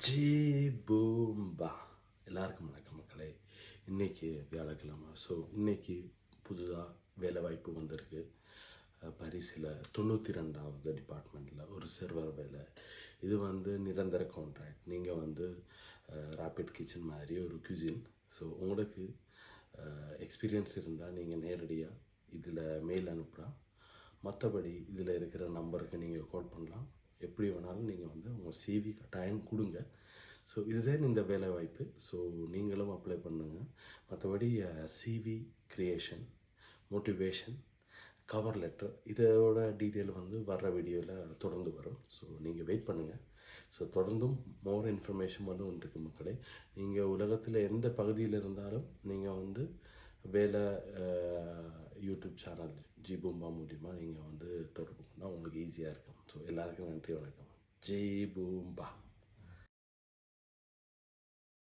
G பூம்பா எல்லாருக்கும் வணக்கம் மக்களே. இன்றைக்கி வியாழக்கிழமை. ஸோ இன்றைக்கி புதுதாக வேலைவாய்ப்பு வந்திருக்கு. பாரிஸில் 92வது டிபார்ட்மெண்ட்டில் ஒரு சர்வர் வேலை. இது நிரந்தர கான்ட்ராக்ட். நீங்கள் ராபிட் கிச்சன் மாதிரி ஒரு குசின். ஸோ உங்களுக்கு எக்ஸ்பீரியன்ஸ் இருந்தால் நீங்கள் நேரடியாக இதில் மெயில் அனுப்பலாம். மற்றபடி இதில் இருக்கிற நம்பருக்கு நீங்கள் கால் பண்ணலாம். எப்படி வேணாலும் நீங்கள் உங்கள் சிவி டைம் கொடுங்க. ஸோ இதுதான் இந்த வேலை வாய்ப்பு. ஸோ நீங்களும் அப்ளை பண்ணுங்கள். மற்றபடி CV creation, motivation, cover letter இதோட டீட்டெயில் வர்ற வீடியோவில் தொடர்ந்து வரும். ஸோ நீங்கள் வெயிட் பண்ணுங்கள். ஸோ தொடர்ந்தும் மோர் இன்ஃபர்மேஷன் வந்துருக்கு மக்களே. நீங்கள் உலகத்தில் எந்த பகுதியில் இருந்தாலும் நீங்கள் வேலை யூடியூப் சேனல் ஜி பூம்பா மூலிமா நீங்கள் தொடர்பு பண்ணால் உங்களுக்கு ஈஸியாக இருக்கும். ஸோ எல்லாருக்கும் நன்றி, வணக்கம். ஜி பூம்பா.